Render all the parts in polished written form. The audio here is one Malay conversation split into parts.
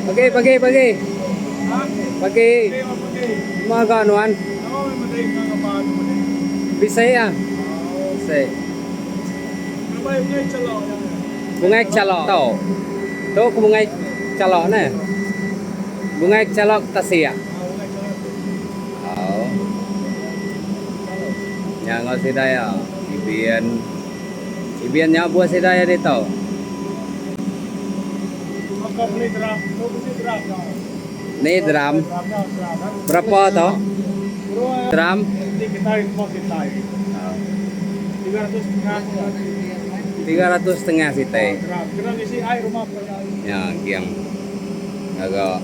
Pagi. Pagi. Mga anuan. Bisaya ah. Bisaya. Bunga calo tau. Tuh bunga calo ne. Bunga calo tasia. Oh. Yang ngau sidaya. Ibian nya buah sidaya di tau. Ini drum. Berapa toh? Drum? 300 setengah sih teh. Ya, kiang agak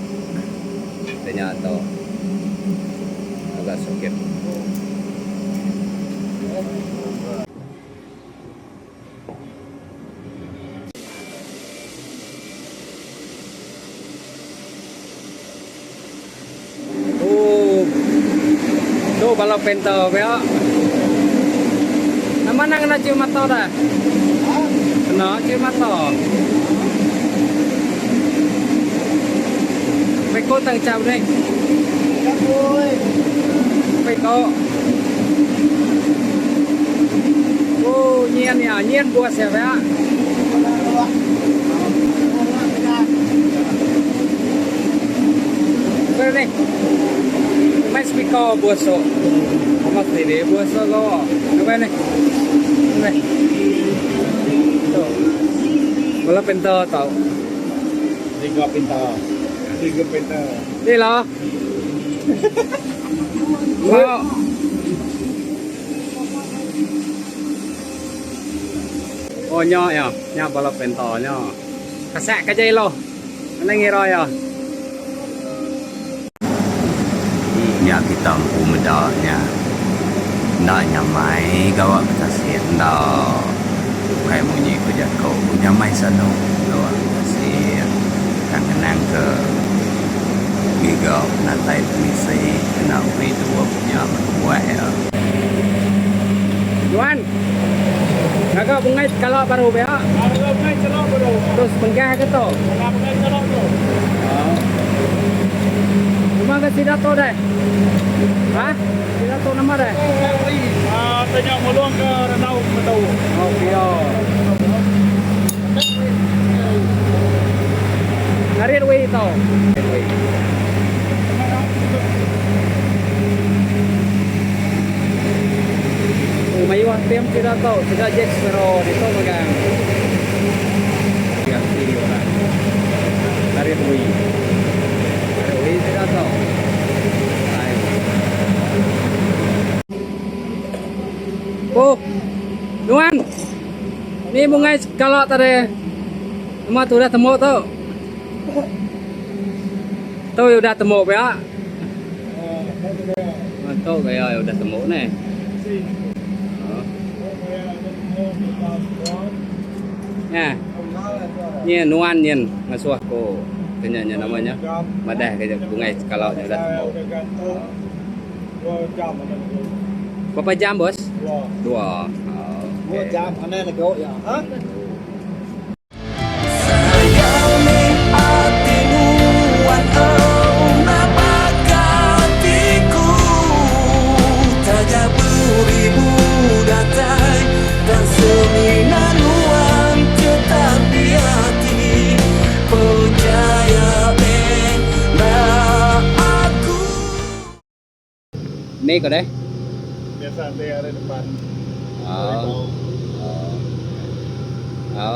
ternyata agak sakit. Tuh kalau pento beo. Nama nang na cium mata dah. No, cium mata. Peko tang chào đây. Peko. Nhiên ya, nhiên buat siapa ya? Beri. Mas piko buaso. Mas ini buaso kau. Apa ni? Nih. Tuh. Bola penta tau. Tiga penta. Đi lo. Mau. Oh nyo ya, nyo bola penta nyo. Kasak ka jay lo. Ano ngiro ya? Ya kita medaknya nak nyamai gawak bertasir dah kayak bunyi kerja kau nyamai sana gawak bertasir kenang ke gigau natai misi kena beri dua punya buat ya Juan. Agak bungai kalau baru ya. Terus penggah ke tu. Cuma ke tidak tahu deh. Hah? Tidak tahu nama deh. Tanya mulung ke Renau Medau. Okey. Hari Rui tau. May tem tidak tahu. Tidak Jack Sparrow dito magang. Ganti orang. Hari Rui. Tidak tahu. Oh, Nuan, ni bungai kalau tadi, nama tu dah temu tu, tu udah temu ya, mantap ya udah temu ni. Ya, ni Nuan ni ngasuh ko, kenyanya namanya, madah kerja bungai kalau udah temu. Berapa jam bos? Dua. Dua jam, mana nak go ya? Hah? Ni kau deh. Biasa dia ada depan.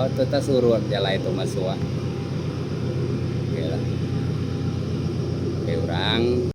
Itu tak suruh jalan itu masuk. Oke lah. Oke orang.